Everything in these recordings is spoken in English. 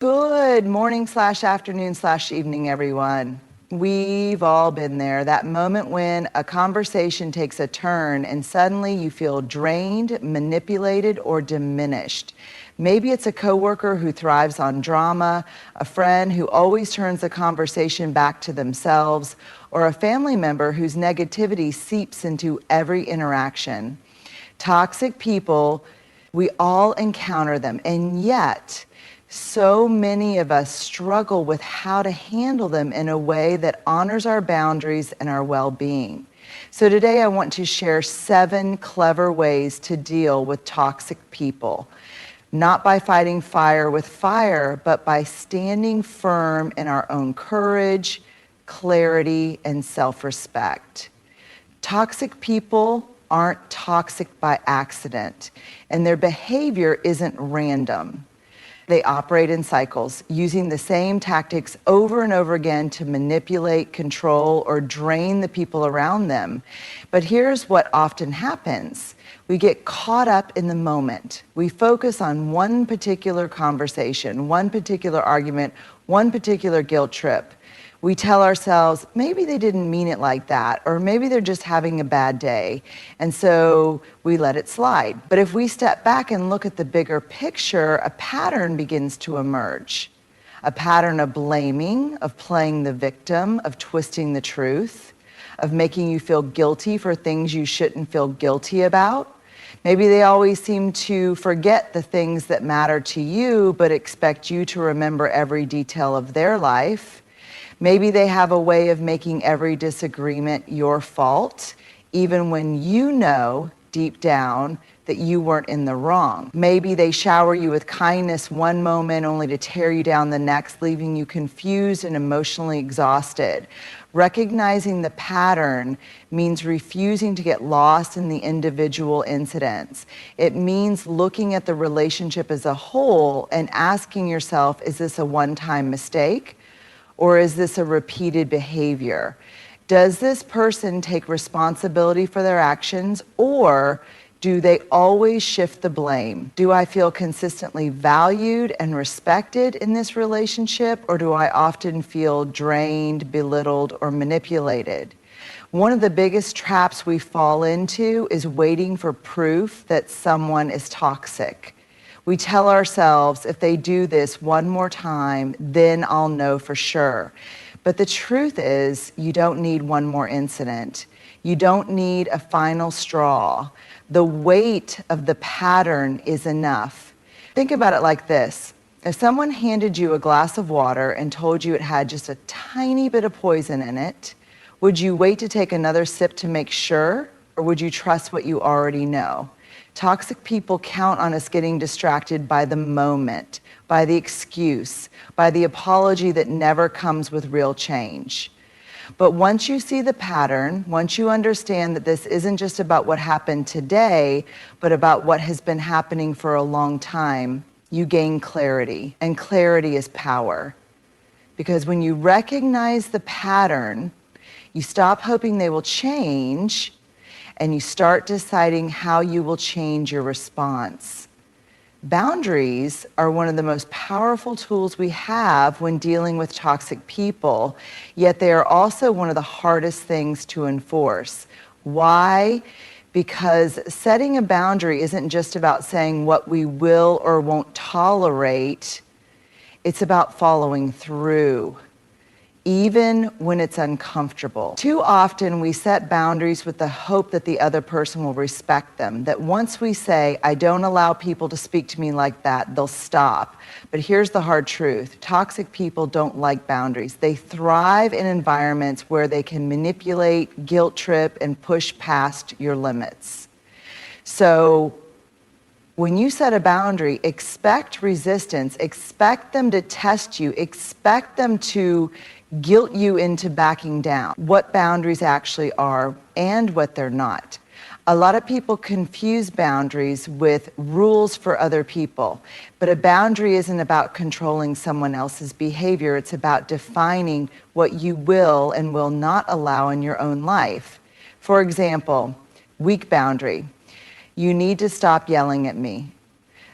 Good morning/afternoon/evening, everyone. We've all been there, that moment when a conversation takes a turn and suddenly you feel drained, manipulated, or diminished. Maybe it's a coworker who thrives on drama, a friend who always turns the conversation back to themselves, or a family member whose negativity seeps into every interaction. Toxic people, we all encounter them, and yet so many of us struggle with how to handle them in a way that honors our boundaries and our well-being. So today I want to share 7 clever ways to deal with toxic people, not by fighting fire with fire, but by standing firm in our own courage, clarity, and self-respect. Toxic people aren't toxic by accident, and their behavior isn't random. They operate in cycles, using the same tactics over and over again to manipulate, control, or drain the people around them. But here's what often happens. We get caught up in the moment. We focus on one particular conversation, one particular argument, one particular guilt trip. We tell ourselves, maybe they didn't mean it like that, or maybe they're just having a bad day, and so we let it slide. But if we step back and look at the bigger picture, a pattern begins to emerge. A pattern of blaming, of playing the victim, of twisting the truth, of making you feel guilty for things you shouldn't feel guilty about. Maybe they always seem to forget the things that matter to you, but expect you to remember every detail of their life. Maybe they have a way of making every disagreement your fault, even when you know deep down that you weren't in the wrong. Maybe they shower you with kindness one moment only to tear you down the next, leaving you confused and emotionally exhausted. Recognizing the pattern means refusing to get lost in the individual incidents. It means looking at the relationship as a whole and asking yourself, is this a one-time mistake? Or is this a repeated behavior? Does this person take responsibility for their actions, or do they always shift the blame? Do I feel consistently valued and respected in this relationship, or do I often feel drained, belittled, or manipulated? One of the biggest traps we fall into is waiting for proof that someone is toxic. We tell ourselves, if they do this one more time, then I'll know for sure. But the truth is, you don't need one more incident. You don't need a final straw. The weight of the pattern is enough. Think about it like this. If someone handed you a glass of water and told you it had just a tiny bit of poison in it, would you wait to take another sip to make sure, or would you trust what you already know? Toxic people count on us getting distracted by the moment, by the excuse, by the apology that never comes with real change. But once you see the pattern, once you understand that this isn't just about what happened today, but about what has been happening for a long time, you gain clarity, and clarity is power. Because when you recognize the pattern, you stop hoping they will change, and you start deciding how you will change your response. Boundaries are one of the most powerful tools we have when dealing with toxic people, yet they are also one of the hardest things to enforce. Why? Because setting a boundary isn't just about saying what we will or won't tolerate, it's about following through, even when it's uncomfortable. Too often we set boundaries with the hope that the other person will respect them, that once we say, I don't allow people to speak to me like that, they'll stop. But here's the hard truth. Toxic people don't like boundaries. They thrive in environments where they can manipulate, guilt trip, and push past your limits. So when you set a boundary, expect resistance, expect them to test you, expect them to guilt you into backing down, what boundaries actually are and what they're not. A lot of people confuse boundaries with rules for other people, but a boundary isn't about controlling someone else's behavior. It's about defining what you will and will not allow in your own life. For example, weak boundary. You need to stop yelling at me.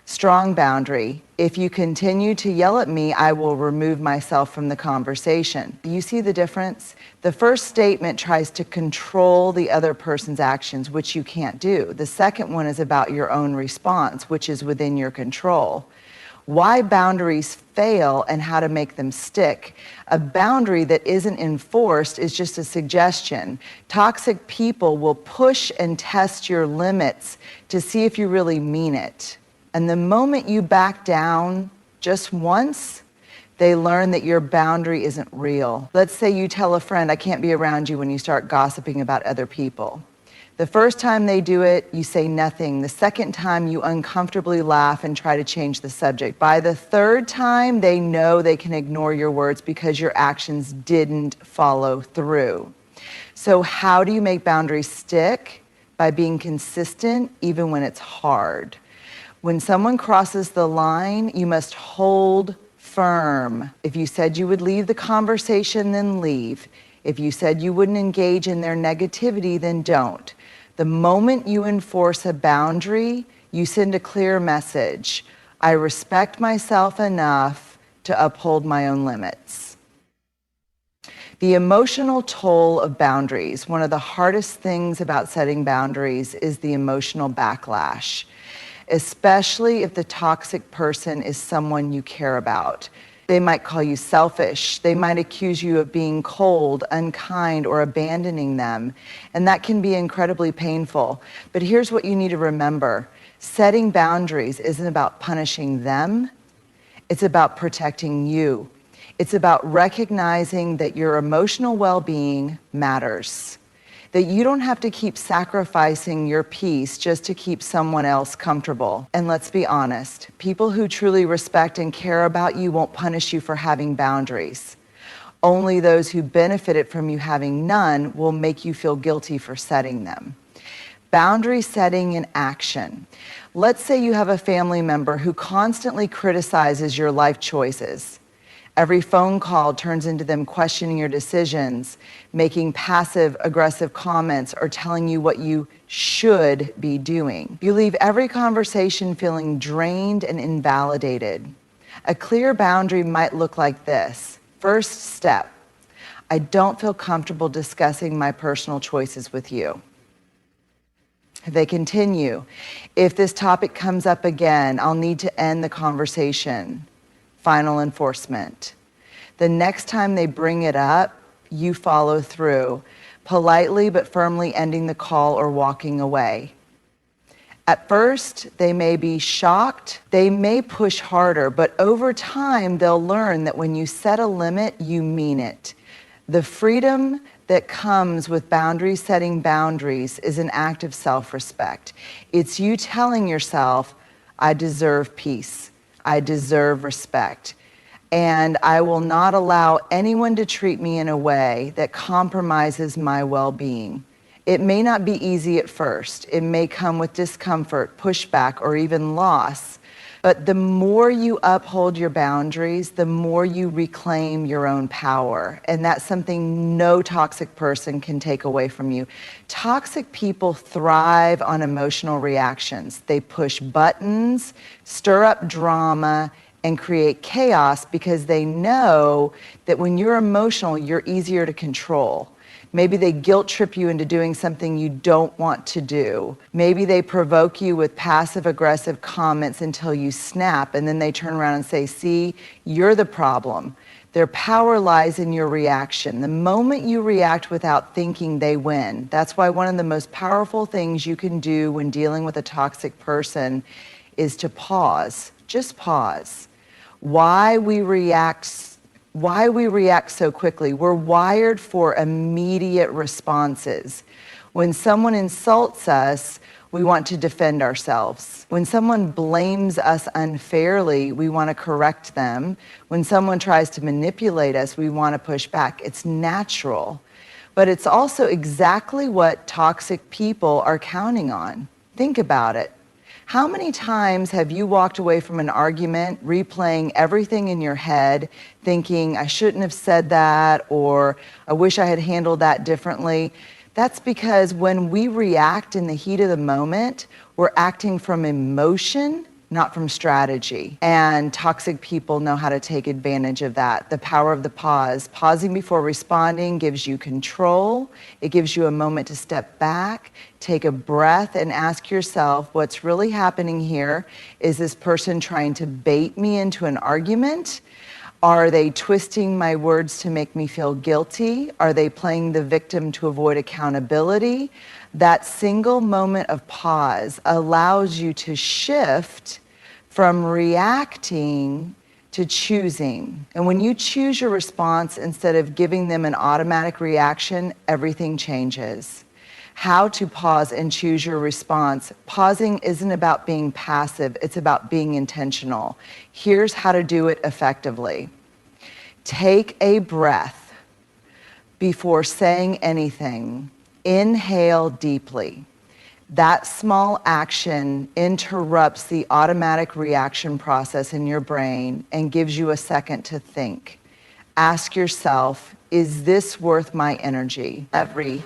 Strong boundary. If you continue to yell at me, I will remove myself from the conversation. You see the difference? The first statement tries to control the other person's actions, which you can't do. The second one is about your own response, which is within your control. Why boundaries fail and how to make them stick. A boundary that isn't enforced is just a suggestion. Toxic people will push and test your limits to see if you really mean it. And the moment you back down just once, they learn that your boundary isn't real. Let's say you tell a friend, I can't be around you when you start gossiping about other people. The first time they do it, you say nothing. The second time, you uncomfortably laugh and try to change the subject. By the third time, they know they can ignore your words because your actions didn't follow through. So how do you make boundaries stick? By being consistent, even when it's hard. When someone crosses the line, you must hold firm. If you said you would leave the conversation, then leave. If you said you wouldn't engage in their negativity, then don't. The moment you enforce a boundary, you send a clear message. I respect myself enough to uphold my own limits. The emotional toll of boundaries. One of the hardest things about setting boundaries is the emotional backlash, especially if the toxic person is someone you care about. They might call you selfish. They might accuse you of being cold, unkind, or abandoning them. And that can be incredibly painful. But here's what you need to remember. Setting boundaries isn't about punishing them. It's about protecting you. It's about recognizing that your emotional well-being matters. That you don't have to keep sacrificing your peace just to keep someone else comfortable. And let's be honest, people who truly respect and care about you won't punish you for having boundaries. Only those who benefited from you having none will make you feel guilty for setting them. Boundary setting in action. Let's say you have a family member who constantly criticizes your life choices. Every phone call turns into them questioning your decisions, making passive-aggressive comments, or telling you what you should be doing. You leave every conversation feeling drained and invalidated. A clear boundary might look like this. First step, I don't feel comfortable discussing my personal choices with you. They continue, if this topic comes up again, I'll need to end the conversation. Final enforcement. The next time they bring it up, you follow through, politely but firmly ending the call or walking away. At first, they may be shocked, they may push harder, but over time, they'll learn that when you set a limit, you mean it. The freedom that comes with setting boundaries is an act of self-respect. It's you telling yourself, I deserve peace. I deserve respect, and I will not allow anyone to treat me in a way that compromises my well-being. It may not be easy at first. It may come with discomfort, pushback, or even loss, but the more you uphold your boundaries, the more you reclaim your own power, and that's something no toxic person can take away from you. Toxic people thrive on emotional reactions. They push buttons, stir up drama, and create chaos because they know that when you're emotional, you're easier to control. Maybe they guilt trip you into doing something you don't want to do. Maybe they provoke you with passive-aggressive comments until you snap, and then they turn around and say, see, you're the problem. Their power lies in your reaction. The moment you react without thinking, they win. That's why one of the most powerful things you can do when dealing with a toxic person is to pause. Just pause. Why we react so quickly. We're wired for immediate responses. When someone insults us, we want to defend ourselves. When someone blames us unfairly, we want to correct them. When someone tries to manipulate us, we want to push back. It's natural, but it's also exactly what toxic people are counting on. Think about it. How many times have you walked away from an argument, replaying everything in your head, thinking, I shouldn't have said that, or I wish I had handled that differently? That's because when we react in the heat of the moment, we're acting from emotion not from strategy. And toxic people know how to take advantage of that. The power of the pause. Pausing before responding gives you control. It gives you a moment to step back, take a breath, and ask yourself, what's really happening here? Is this person trying to bait me into an argument? Are they twisting my words to make me feel guilty? Are they playing the victim to avoid accountability? That single moment of pause allows you to shift from reacting to choosing. And when you choose your response instead of giving them an automatic reaction, everything changes. How to pause and choose your response. Pausing isn't about being passive, it's about being intentional. Here's how to do it effectively. Take a breath before saying anything. Inhale deeply. That small action interrupts the automatic reaction process in your brain and gives you a second to think. Ask yourself, is this worth my energy?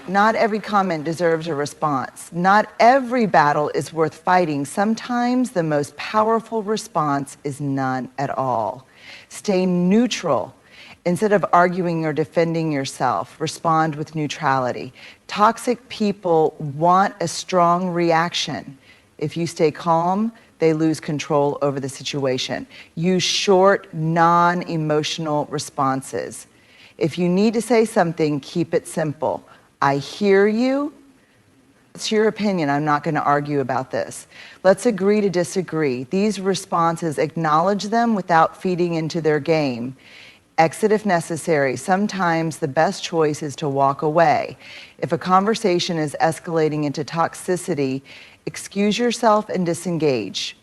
Not every comment deserves a response. Not every battle is worth fighting. Sometimes the most powerful response is none at all. Stay neutral. Instead of arguing or defending yourself, respond with neutrality. Toxic people want a strong reaction. If you stay calm, they lose control over the situation. Use short, non-emotional responses. If you need to say something, keep it simple. I hear you. It's your opinion. I'm not going to argue about this. Let's agree to disagree. These responses, acknowledge them without feeding into their game. Exit if necessary. Sometimes the best choice is to walk away. If a conversation is escalating into toxicity, excuse yourself and disengage.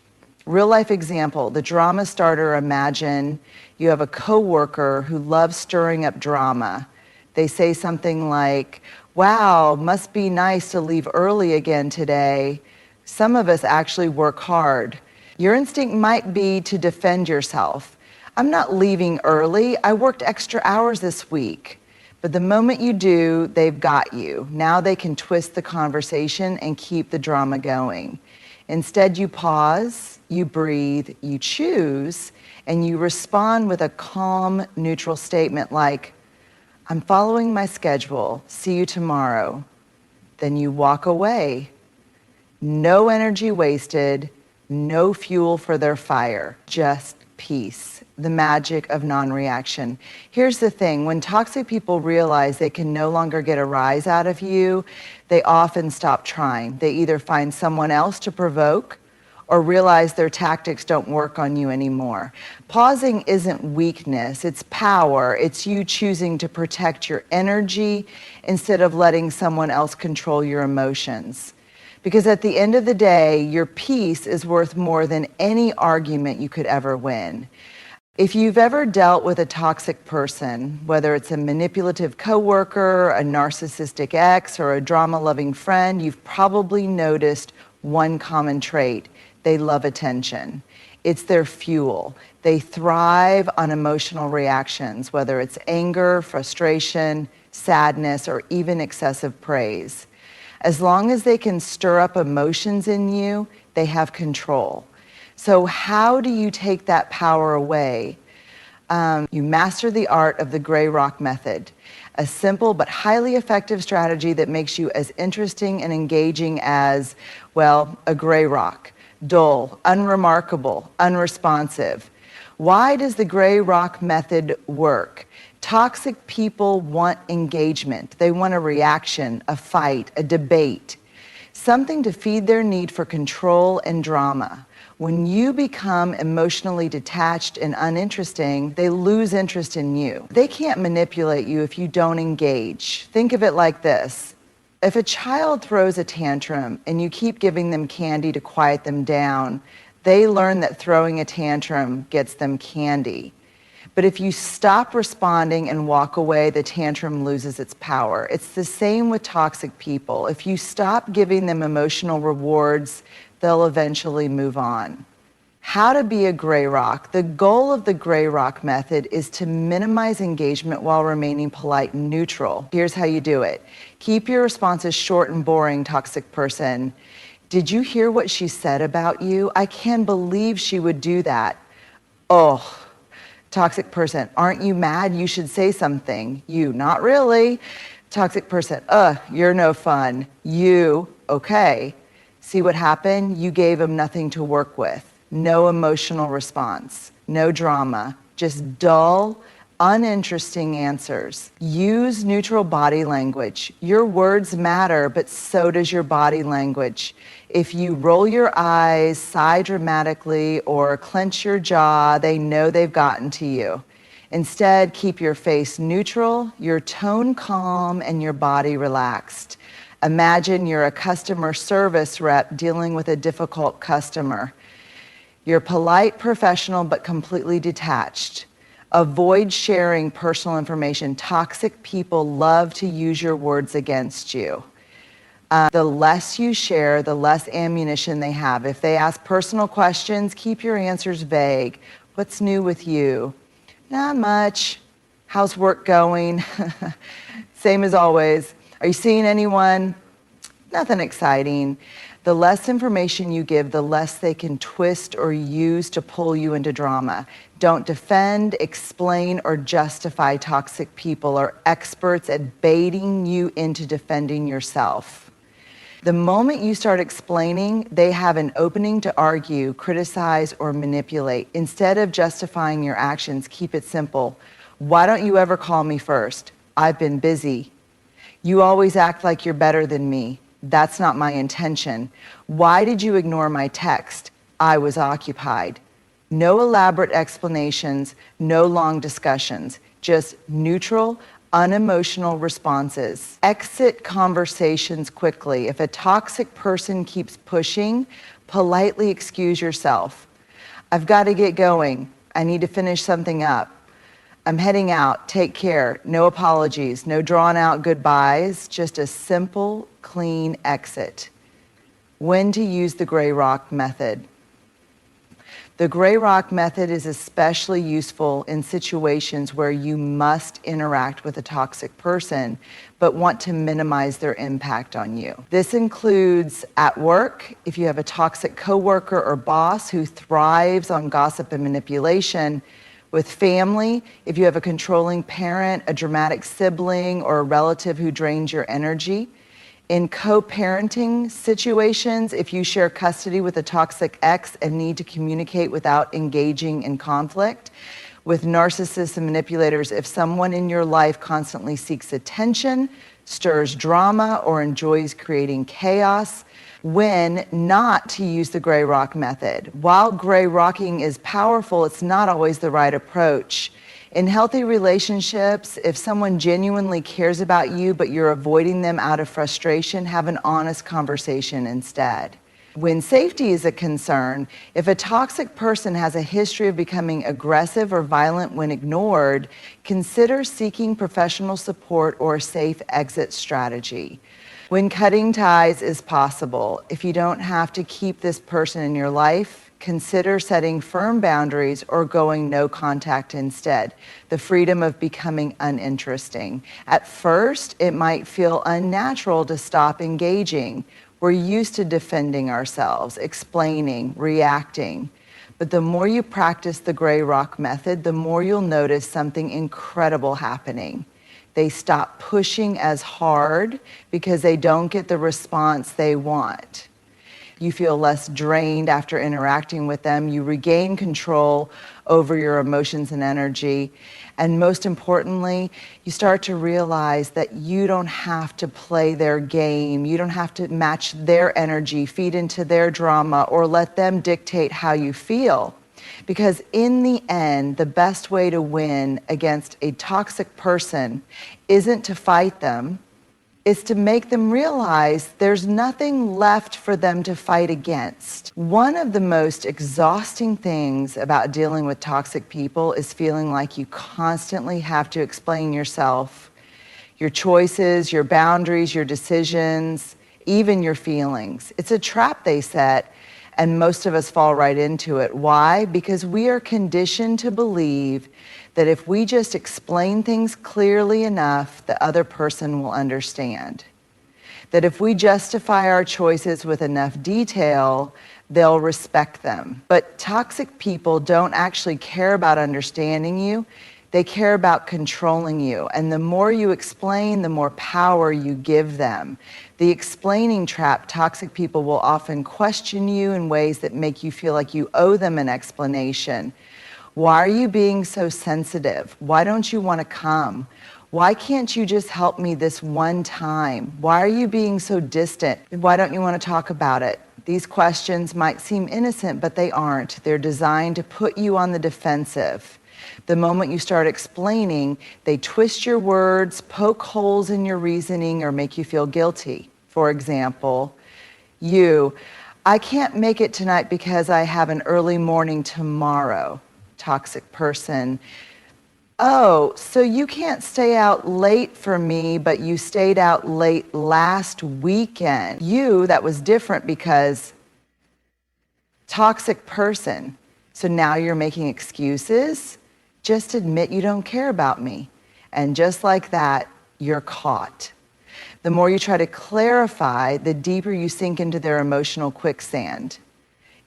Real life example, the drama starter. Imagine you have a coworker who loves stirring up drama. They say something like, wow, must be nice to leave early again today. Some of us actually work hard. Your instinct might be to defend yourself. I'm not leaving early. I worked extra hours this week. But the moment you do, they've got you. Now they can twist the conversation and keep the drama going. Instead, you pause, you breathe, you choose, and you respond with a calm, neutral statement like, I'm following my schedule. See you tomorrow. Then you walk away. No energy wasted, no fuel for their fire, just peace. The magic of non-reaction. Here's the thing, when toxic people realize they can no longer get a rise out of you, they often stop trying. They either find someone else to provoke or realize their tactics don't work on you anymore. Pausing isn't weakness, it's power. It's you choosing to protect your energy instead of letting someone else control your emotions. Because at the end of the day, your peace is worth more than any argument you could ever win. If you've ever dealt with a toxic person, whether it's a manipulative coworker, a narcissistic ex, or a drama-loving friend, you've probably noticed one common trait. They love attention. It's their fuel. They thrive on emotional reactions, whether it's anger, frustration, sadness, or even excessive praise. As long as they can stir up emotions in you, they have control. So how do you take that power away? You master the art of the gray rock method, a simple but highly effective strategy that makes you as interesting and engaging as, well, a gray rock. Dull, unremarkable, unresponsive. Why does the gray rock method work? Toxic people want engagement. They want a reaction, a fight, a debate, something to feed their need for control and drama. When you become emotionally detached and uninteresting, they lose interest in you. They can't manipulate you if you don't engage. Think of it like this. If a child throws a tantrum and you keep giving them candy to quiet them down, they learn that throwing a tantrum gets them candy. But if you stop responding and walk away, the tantrum loses its power. It's the same with toxic people. If you stop giving them emotional rewards, they'll eventually move on. How to be a gray rock. The goal of the gray rock method is to minimize engagement while remaining polite and neutral. Here's how you do it. Keep your responses short and boring, toxic person. Did you hear what she said about you? I can't believe she would do that. Oh, toxic person, aren't you mad? You should say something. You, not really. Toxic person, you're no fun. You, okay. See what happened? You gave him nothing to work with. No emotional response, no drama, just dull, uninteresting answers. Use neutral body language. Your words matter, but so does your body language. If you roll your eyes, sigh dramatically, or clench your jaw, they know they've gotten to you. Instead, keep your face neutral, your tone calm, and your body relaxed. Imagine you're a customer service rep dealing with a difficult customer. You're polite, professional, but completely detached. Avoid sharing personal information. Toxic people love to use your words against you. The less you share, the less ammunition they have. If they ask personal questions, keep your answers vague. What's new with you? Not much. How's work going? Same as always. Are you seeing anyone? Nothing exciting. The less information you give, the less they can twist or use to pull you into drama. Don't defend, explain, or justify toxic people or experts at baiting you into defending yourself. The moment you start explaining, they have an opening to argue, criticize, or manipulate. Instead of justifying your actions, keep it simple. Why don't you ever call me first? I've been busy. You always act like you're better than me. That's not my intention. Why did you ignore my text? I was occupied. No elaborate explanations, no long discussions, just neutral, unemotional responses. Exit conversations quickly. If a toxic person keeps pushing, politely excuse yourself. I've got to get going. I need to finish something up. I'm heading out. Take care. No apologies, no drawn out goodbyes, just a simple, clean exit. When to use the gray rock method. The gray rock method is especially useful in situations where you must interact with a toxic person, but want to minimize their impact on you. This includes at work, if you have a toxic coworker or boss who thrives on gossip and manipulation. With family, if you have a controlling parent, a dramatic sibling, or a relative who drains your energy. In co-parenting situations, if you share custody with a toxic ex and need to communicate without engaging in conflict. With narcissists and manipulators, if someone in your life constantly seeks attention, stirs drama, or enjoys creating chaos. When not to use the gray rock method. While gray rocking is powerful, it's not always the right approach. In healthy relationships, if someone genuinely cares about you but you're avoiding them out of frustration, have an honest conversation instead. When safety is a concern, if a toxic person has a history of becoming aggressive or violent when ignored, consider seeking professional support or a safe exit strategy. When cutting ties is possible, if you don't have to keep this person in your life, consider setting firm boundaries or going no contact instead. The freedom of becoming uninteresting. At first, it might feel unnatural to stop engaging. We're used to defending ourselves, explaining, reacting. But the more you practice the gray rock method, the more you'll notice something incredible happening. They stop pushing as hard because they don't get the response they want. You feel less drained after interacting with them. You regain control over your emotions and energy. And most importantly, you start to realize that you don't have to play their game. You don't have to match their energy, feed into their drama, or let them dictate how you feel. Because in the end, the best way to win against a toxic person isn't to fight them, it's to make them realize there's nothing left for them to fight against. One of the most exhausting things about dealing with toxic people is feeling like you constantly have to explain yourself, your choices, your boundaries, your decisions, even your feelings. It's a trap they set. And most of us fall right into it. Why? Because we are conditioned to believe that if we just explain things clearly enough, the other person will understand. that if we justify our choices with enough detail, they'll respect them. But toxic people don't actually care about understanding you. They care about controlling you. And the more you explain, the more power you give them. The explaining trap, toxic people will often question you in ways that make you feel like you owe them an explanation. Why are you being so sensitive? Why don't you want to come? Why can't you just help me this one time? Why are you being so distant? Why don't you want to talk about it? These questions might seem innocent, but they aren't. They're designed to put you on the defensive. The moment you start explaining, they twist your words, poke holes in your reasoning, or make you feel guilty. For example, I can't make it tonight because I have an early morning tomorrow. Toxic person. Oh, so you can't stay out late for me, but you stayed out late last weekend. That was different because toxic person. So now you're making excuses. Just admit you don't care about me. And just like that, you're caught. The more you try to clarify, the deeper you sink into their emotional quicksand.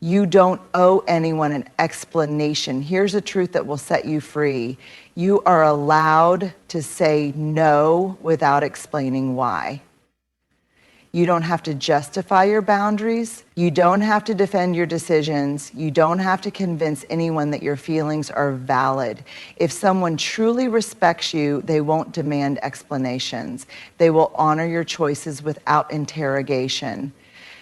You don't owe anyone an explanation. Here's a truth that will set you free. You are allowed to say no without explaining why. You don't have to justify your boundaries. You don't have to defend your decisions. You don't have to convince anyone that your feelings are valid. If someone truly respects you, they won't demand explanations. They will honor your choices without interrogation.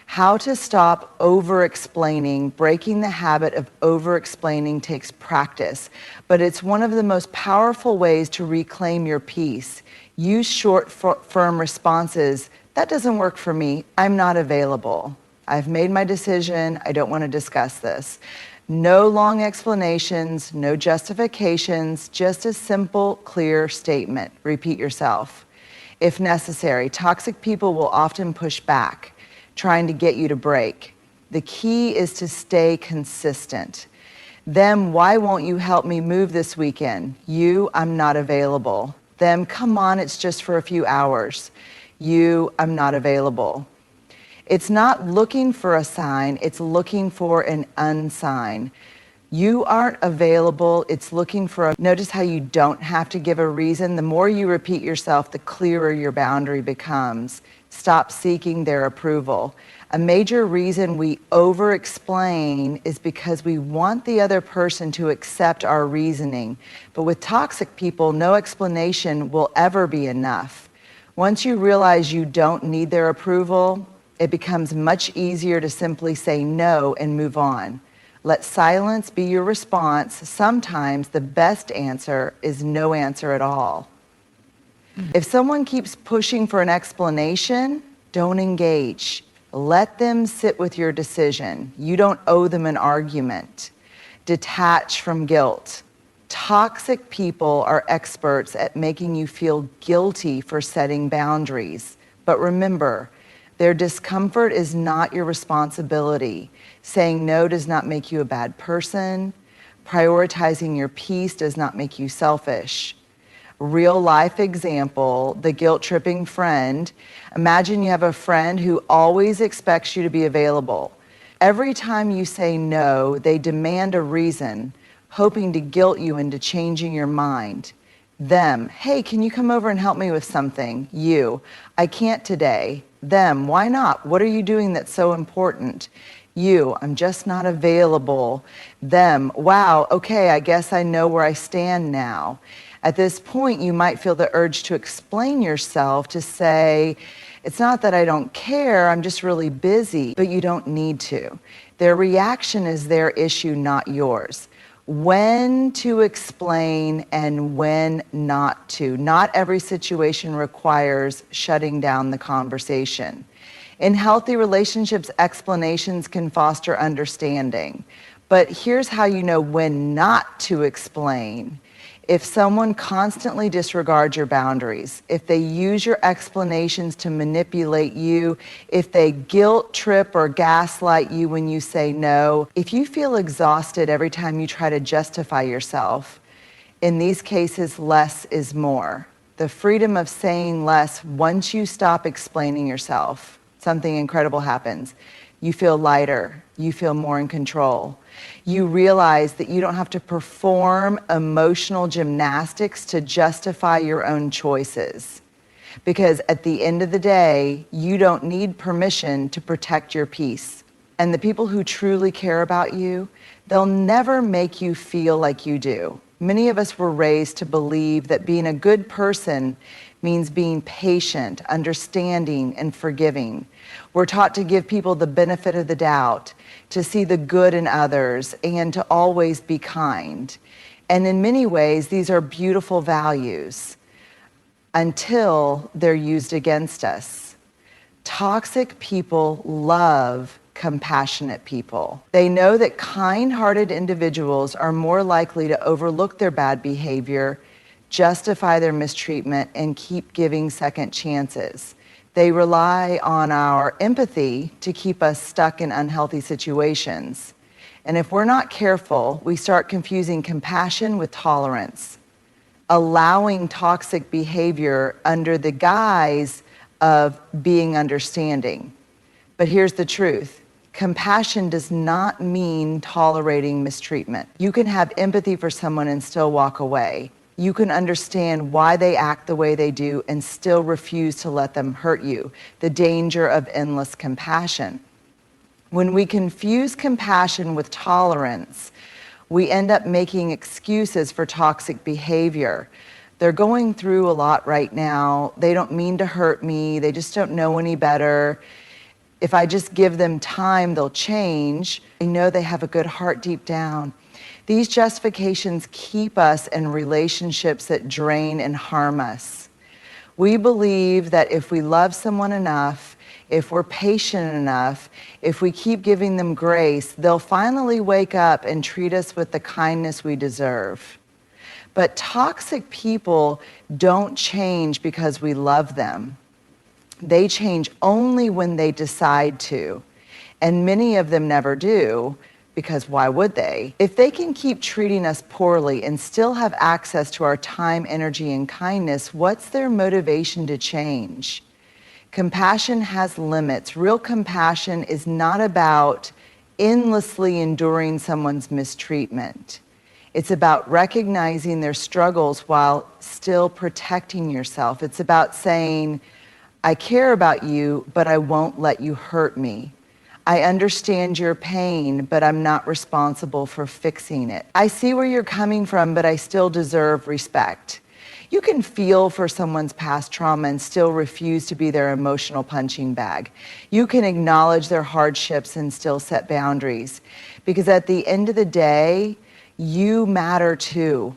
How to stop over-explaining. Breaking the habit of over-explaining takes practice, but it's one of the most powerful ways to reclaim your peace. Use short, firm responses. That doesn't work for me. I'm not available. I've made my decision. I don't want to discuss this. No long explanations, no justifications, just a simple, clear statement. Repeat yourself. If necessary, toxic people will often push back, trying to get you to break. The key is to stay consistent. Them, why won't you help me move this weekend? I'm not available. Them, come on, it's just for a few hours. I'm not available. It's not looking for a sign, it's looking for an unsign. You aren't available, it's looking for notice how you don't have to give a reason. The more you repeat yourself, the clearer your boundary becomes. Stop seeking their approval. A major reason we over-explain is because we want the other person to accept our reasoning. But with toxic people, no explanation will ever be enough. Once you realize you don't need their approval, it becomes much easier to simply say no and move on. Let silence be your response. Sometimes the best answer is no answer at all. If someone keeps pushing for an explanation, don't engage. Let them sit with your decision. You don't owe them an argument. Detach from guilt. Toxic people are experts at making you feel guilty for setting boundaries. But remember, their discomfort is not your responsibility. Saying no does not make you a bad person. Prioritizing your peace does not make you selfish. Real life example, the guilt-tripping friend. Imagine you have a friend who always expects you to be available. Every time you say no, they demand a reason, hoping to guilt you into changing your mind. Them, hey, can you come over and help me with something? I can't today. Them, why not? What are you doing that's so important? I'm just not available. Them, wow, okay, I guess I know where I stand now. At this point, you might feel the urge to explain yourself, to say, it's not that I don't care, I'm just really busy, but you don't need to. Their reaction is their issue, not yours. When to explain and when not to. Not every situation requires shutting down the conversation. In healthy relationships, explanations can foster understanding. But here's how you know when not to explain. If someone constantly disregards your boundaries, if they use your explanations to manipulate you, if they guilt trip or gaslight you when you say no, if you feel exhausted every time you try to justify yourself, in these cases, less is more. the freedom of saying less. Once you stop explaining yourself, something incredible happens. You feel lighter. You feel more in control. You realize that you don't have to perform emotional gymnastics to justify your own choices. Because at the end of the day, you don't need permission to protect your peace. And the people who truly care about you, they'll never make you feel like you do. Many of us were raised to believe that being a good person means being patient, understanding, and forgiving. We're taught to give people the benefit of the doubt, to see the good in others, and to always be kind. And in many ways, these are beautiful values until they're used against us. Toxic people love compassionate people. They know that kind-hearted individuals are more likely to overlook their bad behavior, justify their mistreatment, and keep giving second chances. They rely on our empathy to keep us stuck in unhealthy situations. And if we're not careful, we start confusing compassion with tolerance, allowing toxic behavior under the guise of being understanding. But here's the truth. Compassion does not mean tolerating mistreatment. You can have empathy for someone and still walk away. You can understand why they act the way they do and still refuse to let them hurt you. The danger of endless compassion. When we confuse compassion with tolerance, we end up making excuses for toxic behavior. They're going through a lot right now. They don't mean to hurt me. They just don't know any better. If I just give them time, they'll change. I know they have a good heart deep down. These justifications keep us in relationships that drain and harm us. We believe that if we love someone enough, if we're patient enough, if we keep giving them grace, they'll finally wake up and treat us with the kindness we deserve. But toxic people don't change because we love them. They change only when they decide to. And many of them never do, because why would they? If they can keep treating us poorly and still have access to our time, energy, and kindness, what's their motivation to change? Compassion has limits. Real compassion is not about endlessly enduring someone's mistreatment. It's about recognizing their struggles while still protecting yourself. It's about saying, I care about you, but I won't let you hurt me. I understand your pain, but I'm not responsible for fixing it. I see where you're coming from, but I still deserve respect. You can feel for someone's past trauma and still refuse to be their emotional punching bag. You can acknowledge their hardships and still set boundaries. Because at the end of the day, you matter too.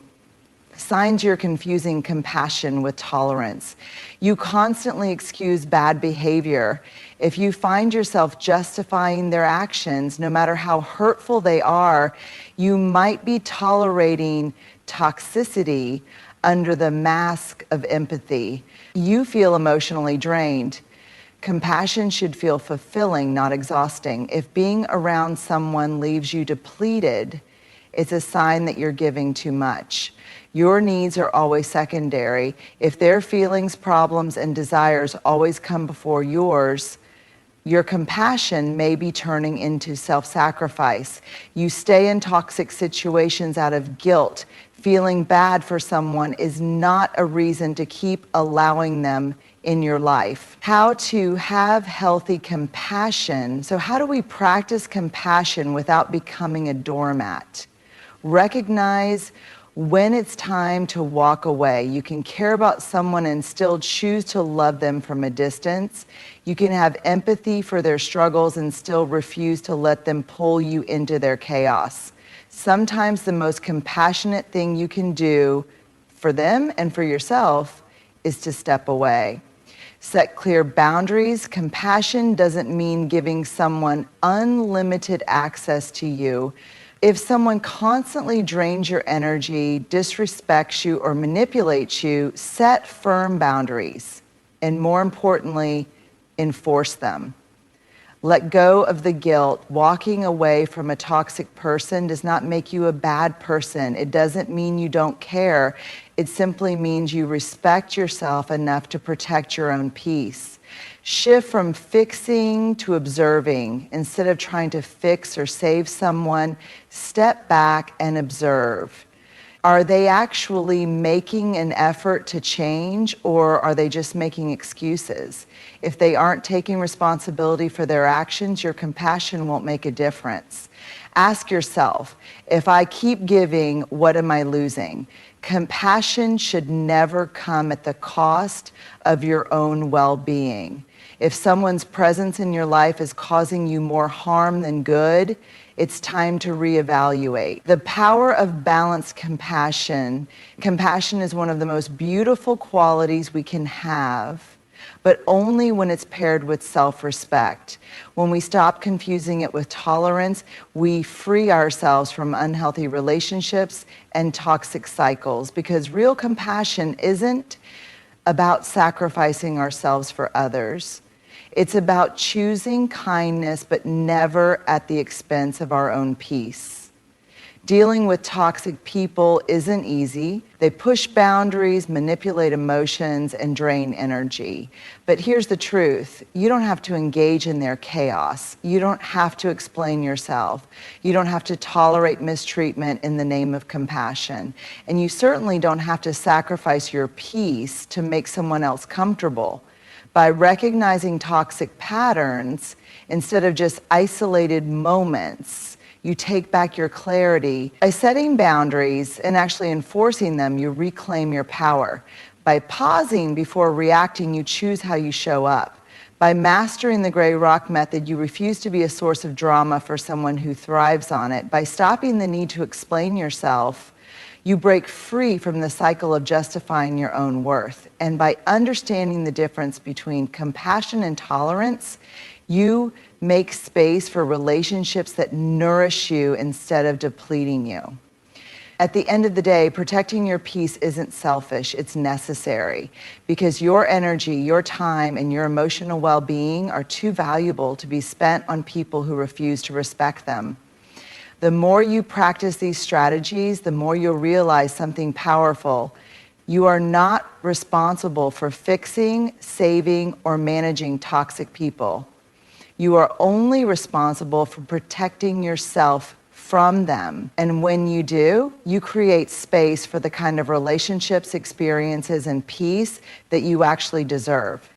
Signs you're confusing compassion with tolerance. You constantly excuse bad behavior. If you find yourself justifying their actions, no matter how hurtful they are, you might be tolerating toxicity under the mask of empathy. You feel emotionally drained. Compassion should feel fulfilling, not exhausting. If being around someone leaves you depleted, it's a sign that you're giving too much. Your needs are always secondary. If their feelings, problems, and desires always come before yours, your compassion may be turning into self-sacrifice. You stay in toxic situations out of guilt. Feeling bad for someone is not a reason to keep allowing them in your life. How to have healthy compassion. So how do we practice compassion without becoming a doormat? Recognize when it's time to walk away. You can care about someone and still choose to love them from a distance. You can have empathy for their struggles and still refuse to let them pull you into their chaos. Sometimes the most compassionate thing you can do for them and for yourself is to step away. Set clear boundaries. Compassion doesn't mean giving someone unlimited access to you. If someone constantly drains your energy, disrespects you, or manipulates you, set firm boundaries. And more importantly, enforce them. Let go of the guilt. Walking away from a toxic person does not make you a bad person. It doesn't mean you don't care. It simply means you respect yourself enough to protect your own peace. Shift from fixing to observing. Instead of trying to fix or save someone, step back and observe. Are they actually making an effort to change, or are they just making excuses? If they aren't taking responsibility for their actions, your compassion won't make a difference. Ask yourself, if I keep giving, what am I losing? Compassion should never come at the cost of your own well-being. If someone's presence in your life is causing you more harm than good, it's time to reevaluate. The power of balanced compassion. Compassion is one of the most beautiful qualities we can have, but only when it's paired with self-respect. When we stop confusing it with tolerance, we free ourselves from unhealthy relationships and toxic cycles, because real compassion isn't about sacrificing ourselves for others. It's about choosing kindness, but never at the expense of our own peace. Dealing with toxic people isn't easy. They push boundaries, manipulate emotions, and drain energy. But here's the truth. You don't have to engage in their chaos. You don't have to explain yourself. You don't have to tolerate mistreatment in the name of compassion. And you certainly don't have to sacrifice your peace to make someone else comfortable. By recognizing toxic patterns, instead of just isolated moments, you take back your clarity. By setting boundaries and actually enforcing them, you reclaim your power. By pausing before reacting, you choose how you show up. By mastering the gray rock method, you refuse to be a source of drama for someone who thrives on it. By stopping the need to explain yourself, you break free from the cycle of justifying your own worth. And by understanding the difference between compassion and tolerance, you make space for relationships that nourish you instead of depleting you. At the end of the day, protecting your peace isn't selfish, it's necessary, because your energy, your time, and your emotional well-being are too valuable to be spent on people who refuse to respect them. The more you practice these strategies, the more you'll realize something powerful. You are not responsible for fixing, saving, or managing toxic people. You are only responsible for protecting yourself from them. And when you do, you create space for the kind of relationships, experiences, and peace that you actually deserve.